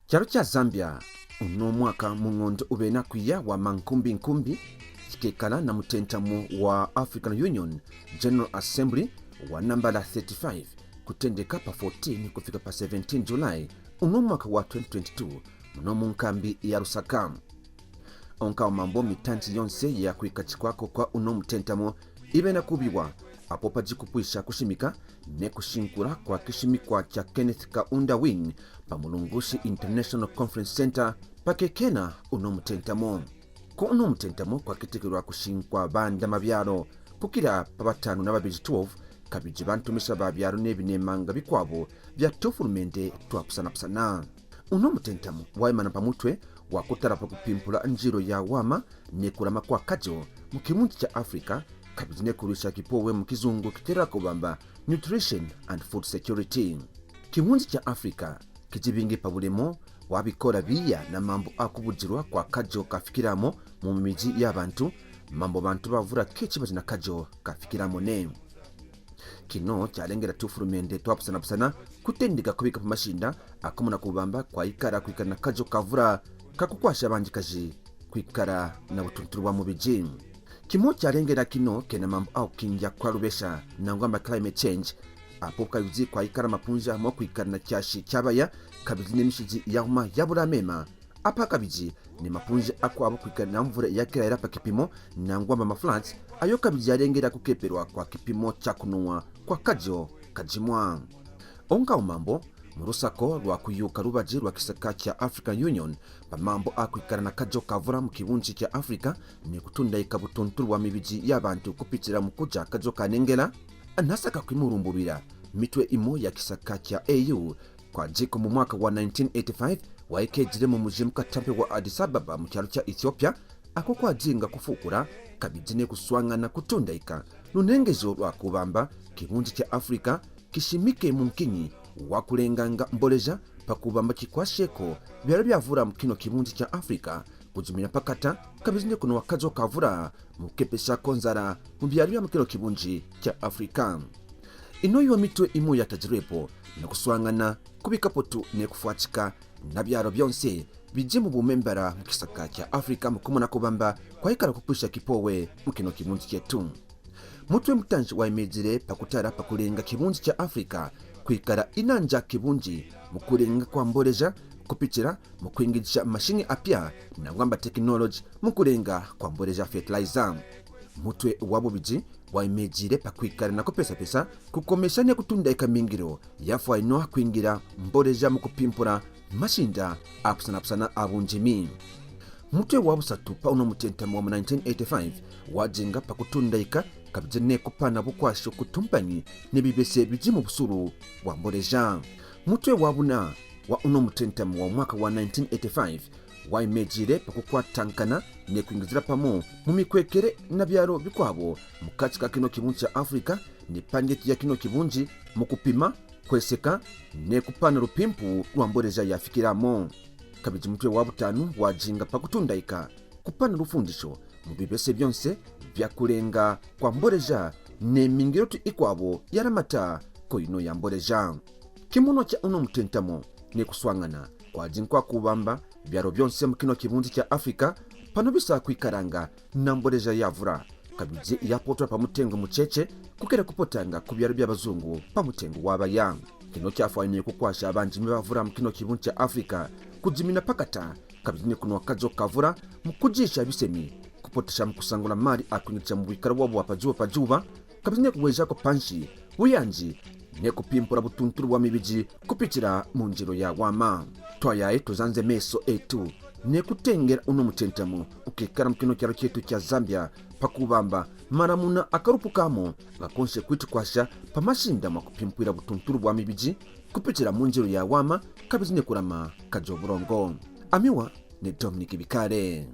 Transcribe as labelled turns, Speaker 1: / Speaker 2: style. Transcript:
Speaker 1: Kyalo kya Zambia unomwaka mungondo ubena kuya wa mankumbi nkumbi kikekala na mutentamu wa African Union General Assembly wa nambala 35 kutendeka pa 14 kufika pa 17 Julai unomwaka wa 2022 munomu nkambi ya Lusaka. Onka mambo mitanti yonse ya kuikachikwako kwa unomutentamu ibena kubiwa apo pajikupwisha kushimika ne kushinkura kwa kishimikwa cha Kenneth Kaunda Wing pa Mulungushi International Conference Center pakekena unomutentamo. Ku unomutentamo kwa kitikirwa kushinkwa banda mabyaro kukira pa batanu na babiri 12 kabiji bantumisha babyaro nebinemanga bikwabo bya tofurumende twapusanapusana. Unomutentamo waimana pamutwe wakutara pa kupimpula njiro ya wama ne kurama kwa kajo mu kimunzi cha Afrika kabizine kurisha kipowe mu kizungu kitera kubamba nutrition and food security. Kimunzi cha Afrika kijibingi pabulemo wabikora biya na mambo akubujirwa kwa kajo kafikiramo mu miji y'abantu mambo bantu bavura kechi bazina kajo kafikiramo ne. Kino cyalengera tufurumende twapusanapusana kutendeka kubika pamashinda akumuna kubamba kwa ikara kwikana kajo kavura kakukwasha banjikaji kwikara na butunturwa mu biji. Kimo cyarengera kino kena mambo au kinja kwa rubesha na ngwamba climate change apoka yuzi kwa ikara mapunja mo kwikara na kyashi cyabaya kabizine mishiji yauma yabura mema apa kabiji ni mapunja ako abo kwikara na mvura yakira irapa kipimo na ngwamba mafloods ayo kabiji yarengera kukeperwa kwa kipimo cha kunwa kwa kajo kajimwa. Onka umambo murusako rwa kuyuka rubaji rwa kisaka cha African Union pamambo akwikara na kajo kavura mu kibunji cha Afrika ni kutunda ikabutuntu wa mibiji y'abantu kupitira mu kuja kajo kanengela anasaka kwimurumburira mitwe imo ya kisaka cha AU kwa jiko mu mwaka wa 1985 waikejire mu mujimu katampe wa Addis Ababa mu cyaro cha Ethiopia ako kwa jinga kufukura kabijine kuswanga na kutunda ika nunengezo rwa kubamba kibunji cha Afrika kishimike mu mkinyi wakulenganga mboleja pakubamba kikwasheko byara byavura mu kino kibunji cha Afrika kujimina pakata kabizine kuno wakajo kavura mu kepesha konzara mu byara bya mu kino kibunji cha Afrika. Inoyo mitwe imo ya tajirepo na kuswangana kubikapotu ne kufuachika na byaro byonse bije mu bumembara mu kisaka cha Afrika mu kumuna kubamba kwa ikara kupusha kipowe mu kino kibunji chetu. Mutwe mutanji wa imejire pakutara pakulenga kibunji cha Afrika kwikara inanja kibunji mukurenga kwa mboleja kupitira mukuingisha mashini apya na ngwamba technology mukurenga kwa mboleja fertilizer. Mutwe wabo biji wa imejire pakwikara na kopesa kukomeshanya kutunda ikamingiro yafwa ino kwingira mboleja mukupimpura mashinda apusana abunjimi. Mutwe wabo satu pa unomutentamu wa 1985 wajinga pakutunda ika kabijene kupana bukwasho kutumpani nebibese bijimu busuru wa mboleja. Mutwe wabuna wa unomutentamu wa mwaka wa 1985 wa imejire pakukwatankana ne kuingizira pamo mu mikwekere na byaro bikwabo mukachika kino kibunji cha Afrika ni pangeti ya kino kibunji mu kupima kweseka ne kupana rupimpu rwa mboleja yafikiramo. Kabiji mutwe wabutanu wajinga pakutundaika kupana rufundisho mu bibese byonse byakurenga kwa mboleja ne mingirotu ikwabo yaramata ko ino ya mboleja. Kimuno cha unomutentamo ne kuswangana kwa jinkwa kubamba byaro byonse mu kino kibunji cha Afrika pano bisa kwikaranga na mboleja yavura kabiji yapotwa pamutengo mucece kukera kupotanga ku byaro by'abazungu pamutengo wabaya. Kino cyafanywe kukwasha abanji bavura mu kino kibunji cha Afrika kujimina pakata kabijine kuno wakajo kavura mukujisha bisemi kupotesha mkusangula mali akunyicha mu bikara wabo pajuba kabijine kuweja ko panshi uyanji ne kupimpura butunturu wa mibiji kupitira mu njiro ya wama. Twayaye tuzanze meso etu ne kutengera unomutentamu ukikara mkino cyaro cyetu cya Zambia pakubamba maramuna akarupukamo gakonshe kwitkwasha pamashinda makupimpura butunturu wa mibiji kupitira mu njiro ya wama kabizine kurama kajo burongo. Amiwa ne Dominic Bikare.